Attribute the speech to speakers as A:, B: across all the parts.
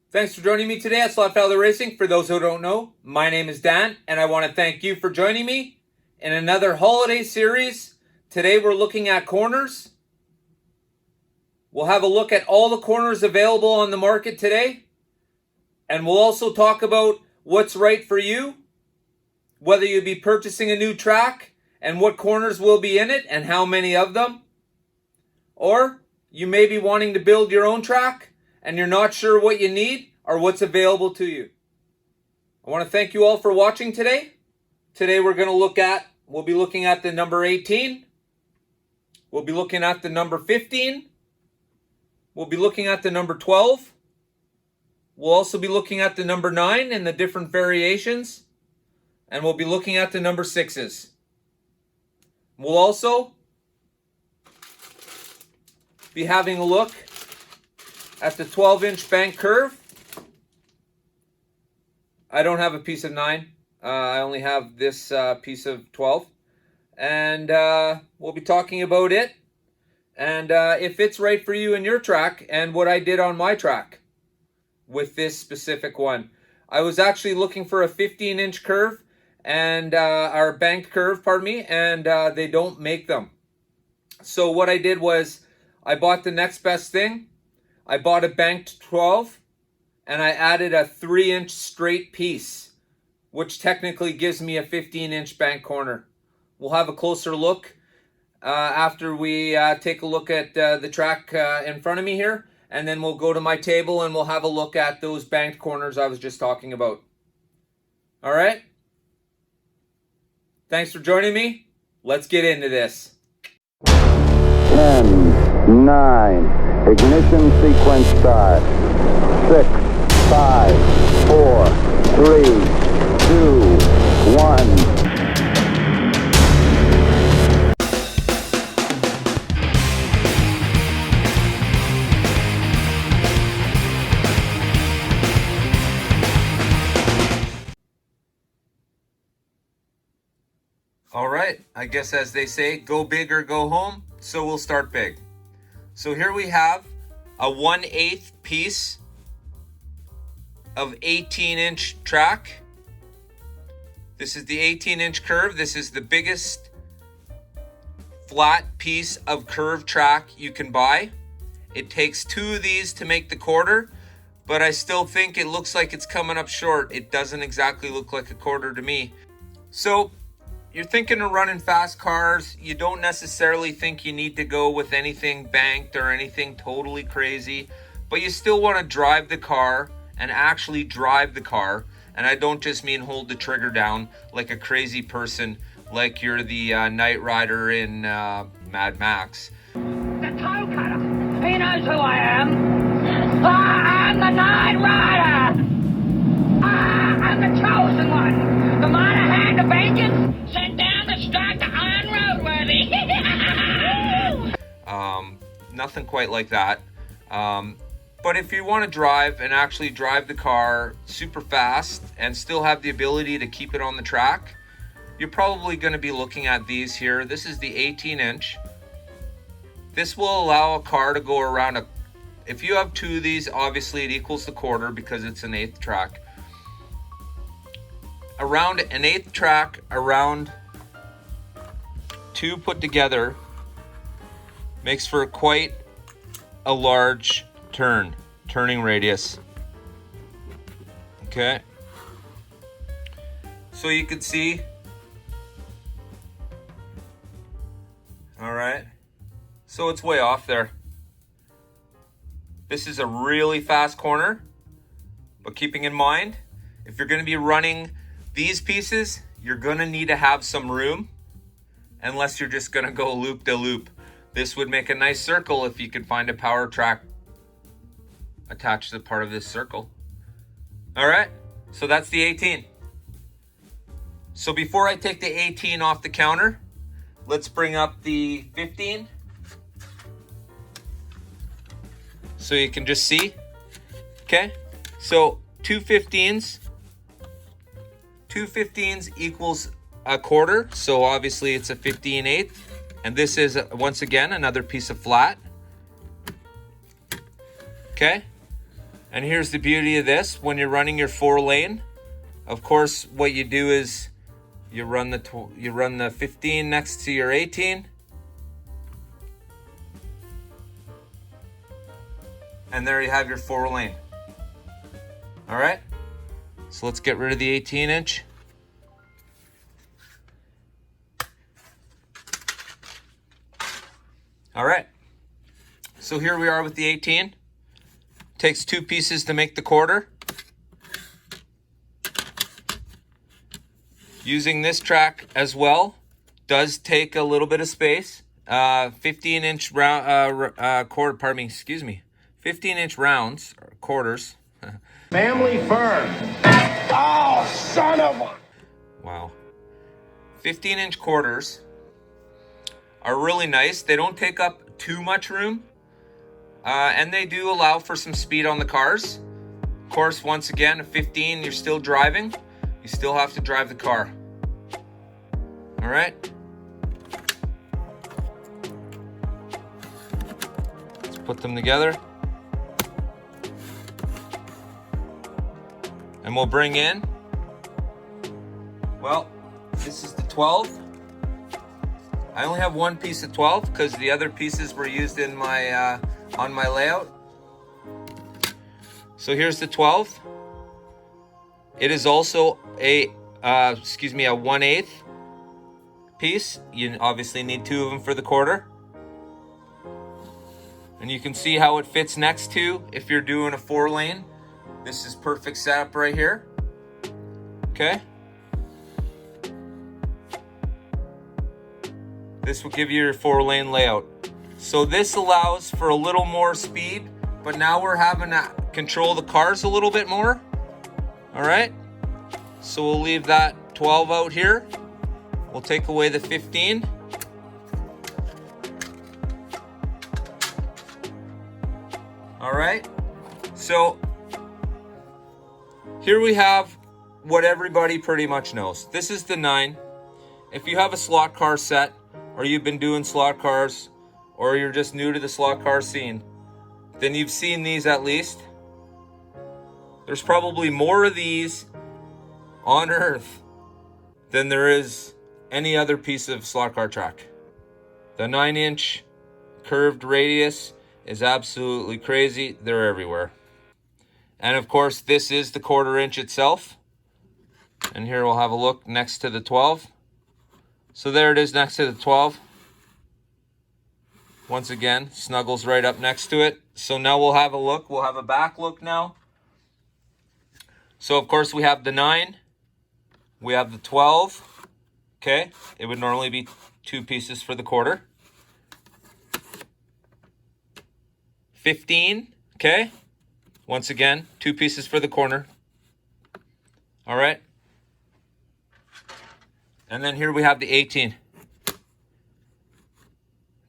A: Thanks for joining me today at Slot Fellow Racing. For those who don't know, my name is Dan, and I want to thank you for joining me in another holiday series. Today we're looking at corners. We'll have a look at all the corners available on the market today, and we'll also talk about what's right for you, whether you be purchasing a new track, and what corners will be in it, and how many of them. Or you may be wanting to build your own track, and you're not sure what you need or what's available to you. I want to thank you all for watching today. Today we'll be looking at the number 18. We'll be looking at the number 15. We'll be looking at the number 12. We'll also be looking at the number 9 and the different variations. And we'll be looking at the number 6s. We'll also be having a look at the 12-inch bank curve. I don't have a piece of 9. I only have this piece of 12. And we'll be talking about it. And if it's right for you in your track and what I did on my track with this specific one. I was actually looking for a 15-inch curve and our bank curve, and they don't make them. So what I did was I bought the next best thing. I bought a banked 12, and I added a 3-inch straight piece, which technically gives me a 15-inch bank corner. We'll have a closer look after we take a look at the track in front of me here, and then we'll go to my table and we'll have a look at those banked corners I was just talking about. All right? Thanks for joining me. Let's get into this.
B: 10, 9, ignition sequence start. 6, 5, 4, 3, 2, 1.
A: All right, I guess as they say, go big or go home. So we'll start big. So here we have a 1/8 piece of 18-inch track. This is the 18-inch curve. This is the biggest flat piece of curved track you can buy. It takes 2 of these to make the quarter, but I still think it looks like it's coming up short. It doesn't exactly look like a quarter to me. So you're thinking of running fast cars. You don't necessarily think you need to go with anything banked or anything totally crazy, but you still want to drive the car and actually drive the car. And I don't just mean hold the trigger down like a crazy person, like you're the Knight Rider in Mad Max.
C: The toe cutter. He knows who I am. I'm the Knight Rider. I'm the chosen one. The minor hand of vengeance sent down to strike the iron roadworthy.
A: Nothing quite like that. But if you want to drive and actually drive the car super fast and still have the ability to keep it on the track, you're probably going to be looking at these here. This is the 18-inch. This will allow a car to go around if you have 2 of these, obviously it equals the quarter because it's an 1/8 track. Around an 1/8 track, around 2 put together, makes for quite a large turning radius. Okay. So you can see. All right. So it's way off there. This is a really fast corner, but keeping in mind, if you're going to be running these pieces, you're going to need to have some room, unless you're just going to go loop de loop. This would make a nice circle if you could find a power track attached to part of this circle. All right, so that's the 18. So before I take the 18 off the counter, let's bring up the 15. So you can just see. Okay, so 2 15s. 2 15s equals a quarter, so obviously it's a 15/8. And this is, once again, another piece of flat. Okay? And here's the beauty of this. When you're running your 4-lane, of course, what you do is you run the 15 next to your 18. And there you have your 4-lane. All right. So let's get rid of the 18-inch. All right. So here we are with the 18. Takes 2 pieces to make the quarter. Using this track as well does take a little bit of space. 15-inch round quarter. Pardon me. Excuse me. 15-inch rounds, or quarters.
D: Family firm. Oh, son of a...
A: Wow. 15-inch quarters are really nice. They don't take up too much room. And they do allow for some speed on the cars. Of course, once again, a 15, you're still driving. You still have to drive the car. All right. Let's put them together. And we'll bring in, well, this is the 12. I only have one piece of 12 because the other pieces were used in my on my layout. So here's the 12. It is also a 1/8 piece. You obviously need 2 of them for the quarter. And you can see how it fits next to, if you're doing a 4-lane. This is perfect setup right here. Okay. This will give you your 4-lane layout. So this allows for a little more speed, but now we're having to control the cars a little bit more. All right. So we'll leave that 12 out here. We'll take away the 15. All right. So here we have what everybody pretty much knows. This is the 9. If you have a slot car set, or you've been doing slot cars, or you're just new to the slot car scene, then you've seen these at least. There's probably more of these on Earth than there is any other piece of slot car track. The 9-inch curved radius is absolutely crazy. They're everywhere. And of course, this is the 1/4 inch itself. And here we'll have a look next to the 12. So there it is next to the 12. Once again, snuggles right up next to it. So now we'll have a look. We'll have a back look now. So of course we have the 9. We have the 12. Okay. It would normally be 2 pieces for the quarter. 15. Okay. Once again, 2 pieces for the corner. All right. And then here we have the 18.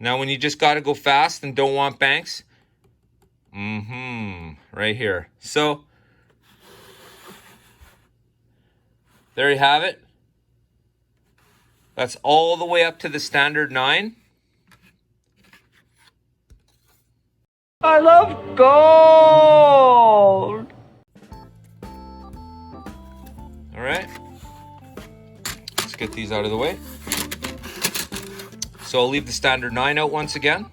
A: Now when you just got to go fast and don't want banks, right here. So there you have it. That's all the way up to the standard 9.
D: I love gold.
A: All right. Let's get these out of the way. So I'll leave the standard 9 out once again.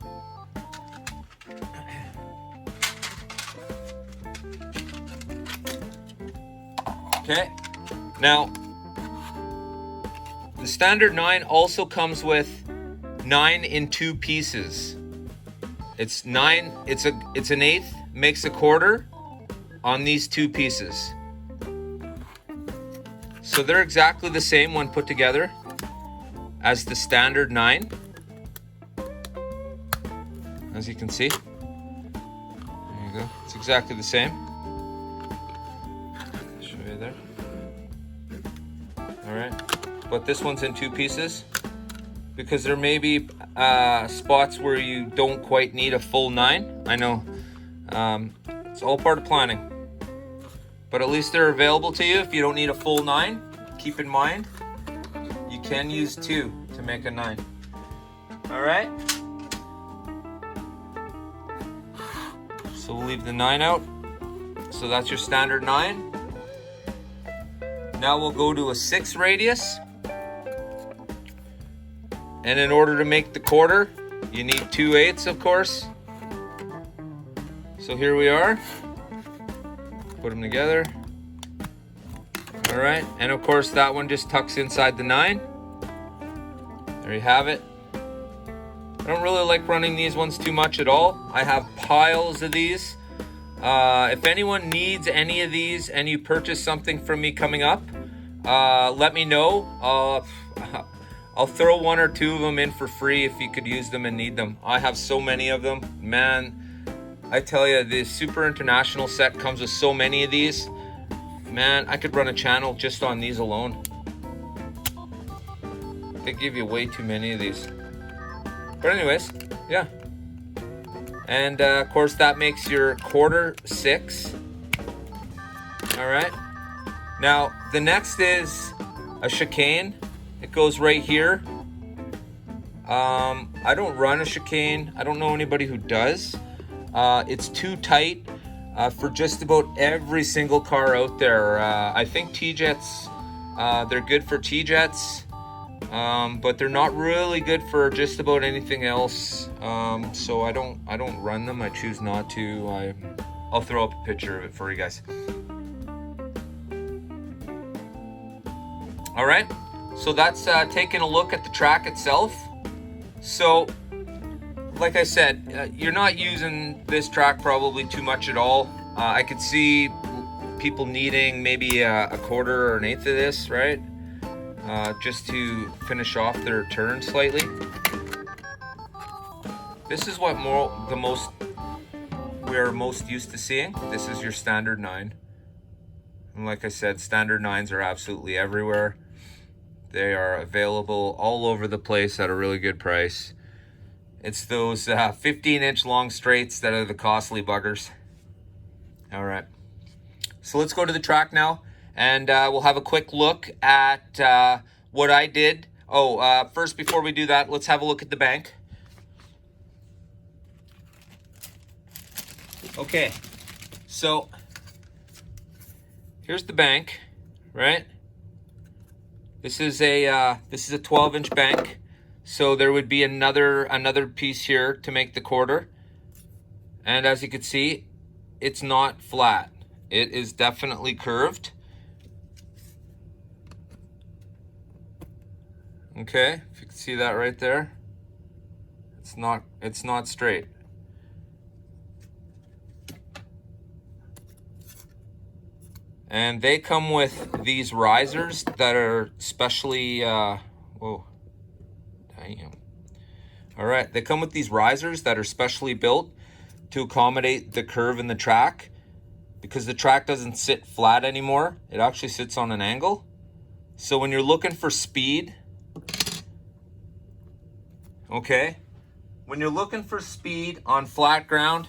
A: Okay. Now, the standard 9 also comes with 9 in 2 pieces. It's 9, it's an 1/8, makes a 1/4 on these 2 pieces. So they're exactly the same when put together as the standard 9. As you can see. There you go. It's exactly the same. Show you there. Alright. But this one's in 2 pieces, because there may be spots where you don't quite need a full 9. I know. It's all part of planning. But at least they're available to you if you don't need a full 9. Keep in mind, you can use 2 to make a 9. Alright? So we'll leave the 9 out. so that's your standard 9. Now we'll go to a 6 radius. And in order to make the quarter, you need 2/8, of course. So here we are. Put them together. All right, and of course that one just tucks inside the 9. There you have it. I don't really like running these ones too much at all. I have piles of these. If anyone needs any of these and you purchase something from me coming up, let me know. I'll throw 1 or 2 of them in for free if you could use them and need them. I have so many of them. Man, I tell you, the Super International set comes with so many of these. Man, I could run a channel just on these alone. They give you way too many of these. But anyways, yeah. And of course that makes your quarter 6. All right. Now the next is a chicane. It goes right here. I don't run a chicane. I don't know anybody who does. It's too tight for just about every single car out there. I think T-Jets, they're good for T-Jets, but they're not really good for just about anything else. So I don't run them. I choose not to. I'll throw up a picture of it for you guys. All right. So that's taking a look at the track itself. So, like I said, you're not using this track probably too much at all. I could see people needing maybe a quarter or an eighth of this, right? Just to finish off their turn slightly. This is what we're most used to seeing. This is your standard 9. And like I said, standard 9s are absolutely everywhere. They are available all over the place at a really good price. It's those 15-inch long straights that are the costly buggers. All right. So let's go to the track now, and we'll have a quick look at what I did. First, before we do that, let's have a look at the bank. Okay. So here's the bank, right? This is a 12-inch bank, so there would be another piece here to make the quarter. And as you can see, it's not flat. It is definitely curved. Okay, if you can see that right there, it's not straight. And they come with these risers that are specially, whoa, damn. All right, they come with these risers that are specially built to accommodate the curve in the track, because the track doesn't sit flat anymore. It actually sits on an angle. So when you're looking for speed, okay, when you're looking for speed on flat ground,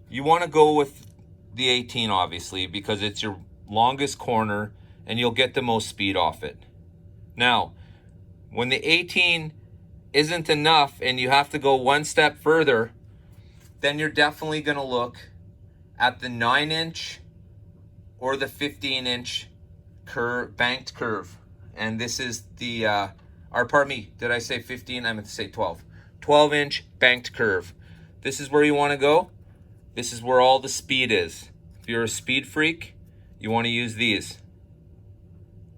A: you want to go with the 18, obviously, because it's your longest corner and you'll get the most speed off it. Now, when the 18 isn't enough and you have to go one step further, then you're definitely going to look at the 9-inch or the 15-inch banked curve. And this is the, pardon me, did I say 15? I meant to say 12. 12-inch banked curve. This is where you want to go. This is where all the speed is. If you're a speed freak, you want to use these.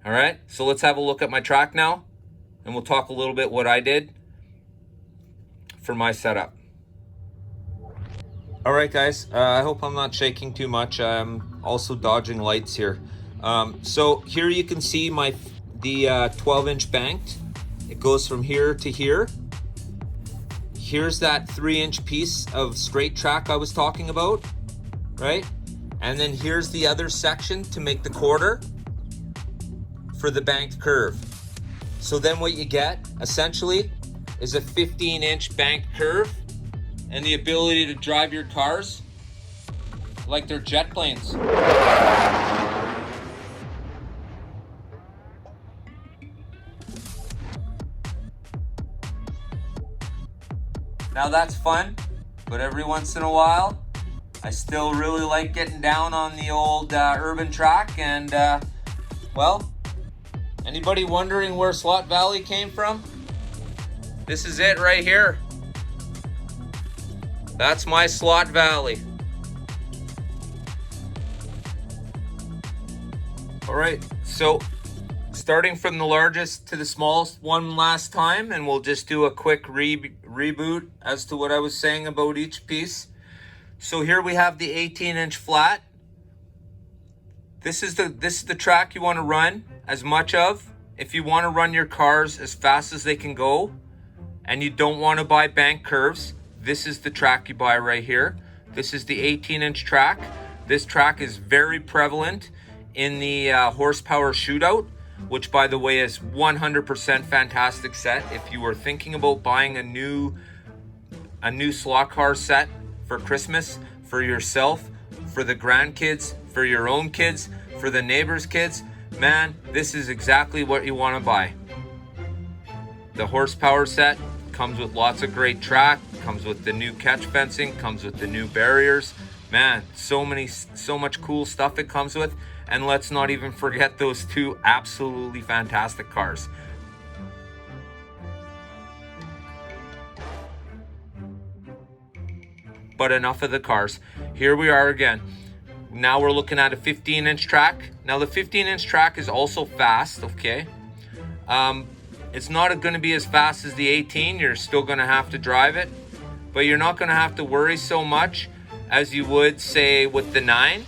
A: All right, so let's have a look at my track now, and we'll talk a little bit what I did for my setup. All right, guys, I hope I'm not shaking too much. I'm also dodging lights here. So here you can see the 12-inch banked. It goes from here to here. Here's that 3-inch piece of straight track I was talking about, right? And then here's the other section to make the quarter for the banked curve. So then what you get, essentially, is a 15-inch banked curve and the ability to drive your cars like they're jet planes. Now that's fun, but every once in a while, I still really like getting down on the old urban track, and well, anybody wondering where Slot Valley came from? This is it right here. That's my Slot Valley. All right, so starting from the largest to the smallest one last time, and we'll just do a quick reboot as to what I was saying about each piece. So here we have the 18-inch flat. This is the track you want to run as much of if you want to run your cars as fast as they can go, and you don't want to buy bank curves. This is the track you buy right here. This is the 18-inch track. This track is very prevalent in the horsepower shootout, which by the way is 100% fantastic set. If you were thinking about buying a new slot car set for Christmas, for yourself, for the grandkids, for your own kids, for the neighbors' kids, man, this is exactly what you want to buy. The horsepower set comes with lots of great track, comes with the new catch fencing, comes with the new barriers. Man, so much cool stuff it comes with. And let's not even forget those two absolutely fantastic cars. But enough of the cars. Here we are again. Now we're looking at a 15-inch track. Now the 15-inch track is also fast, okay? It's not going to be as fast as the 18. You're still going to have to drive it, but you're not going to have to worry so much as you would, say, with the 9.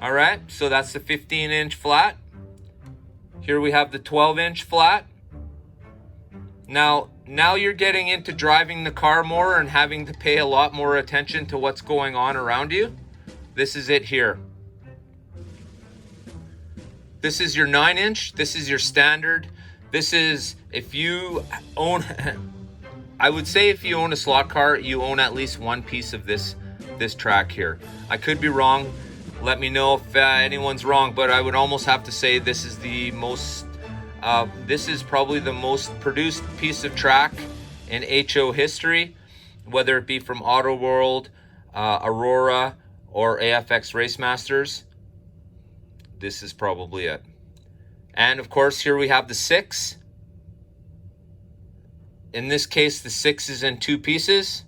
A: All right, so that's the 15-inch flat. Here we have the 12-inch flat. Now you're getting into driving the car more and having to pay a lot more attention to what's going on around you. This is it here. This is your 9-inch. This is your standard. This is, if you own, I would say if you own a slot car, you own at least one piece of this track here. I could be wrong. Let me know if anyone's wrong, but I would almost have to say this is the most, this is probably the most produced piece of track in HO history, whether it be from Auto World, Aurora, or AFX Race Masters. This is probably it. And of course, here we have the 6. In this case, the 6 is in 2 pieces.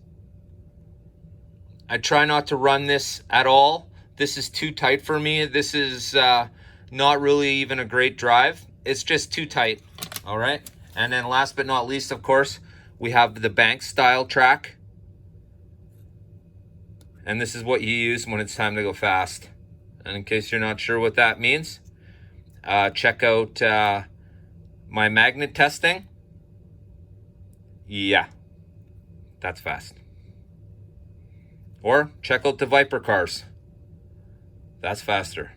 A: I try not to run this at all. This is too tight for me. This is not really even a great drive. It's just too tight. All right. And then last but not least, of course, we have the bank style track. And this is what you use when it's time to go fast. And in case you're not sure what that means, check out my magnet testing. Yeah, that's fast. Or check out the Viper cars. That's faster.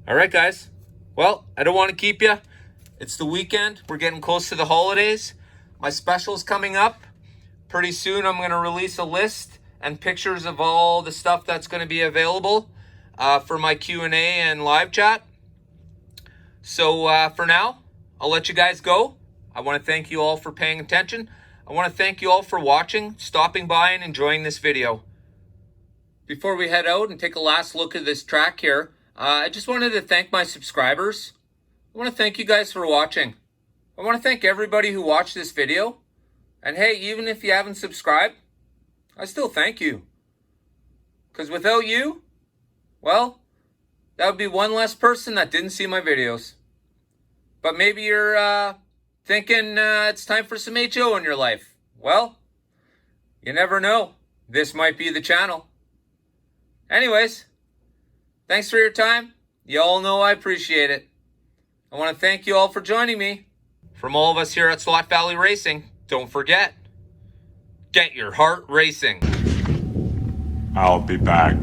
A: All right, guys. Well, I don't want to keep you. It's the weekend. We're getting close to the holidays. My special's coming up. Pretty soon I'm going to release a list and pictures of all the stuff that's going to be available for my Q&A and live chat. So for now, I'll let you guys go. I want to thank you all for paying attention. I want to thank you all for watching, stopping by, and enjoying this video. Before we head out and take a last look at this track here, I just wanted to thank my subscribers. I want to thank you guys for watching. I want to thank everybody who watched this video. And hey, even if you haven't subscribed, I still thank you. Because without you, well, that would be one less person that didn't see my videos. But maybe you're thinking it's time for some HO in your life. Well, you never know. This might be the channel. Anyways, thanks for your time. You all know I appreciate it. I want to thank you all for joining me. From all of us here at Slot Valley Racing, don't forget, get your heart racing.
E: I'll be back.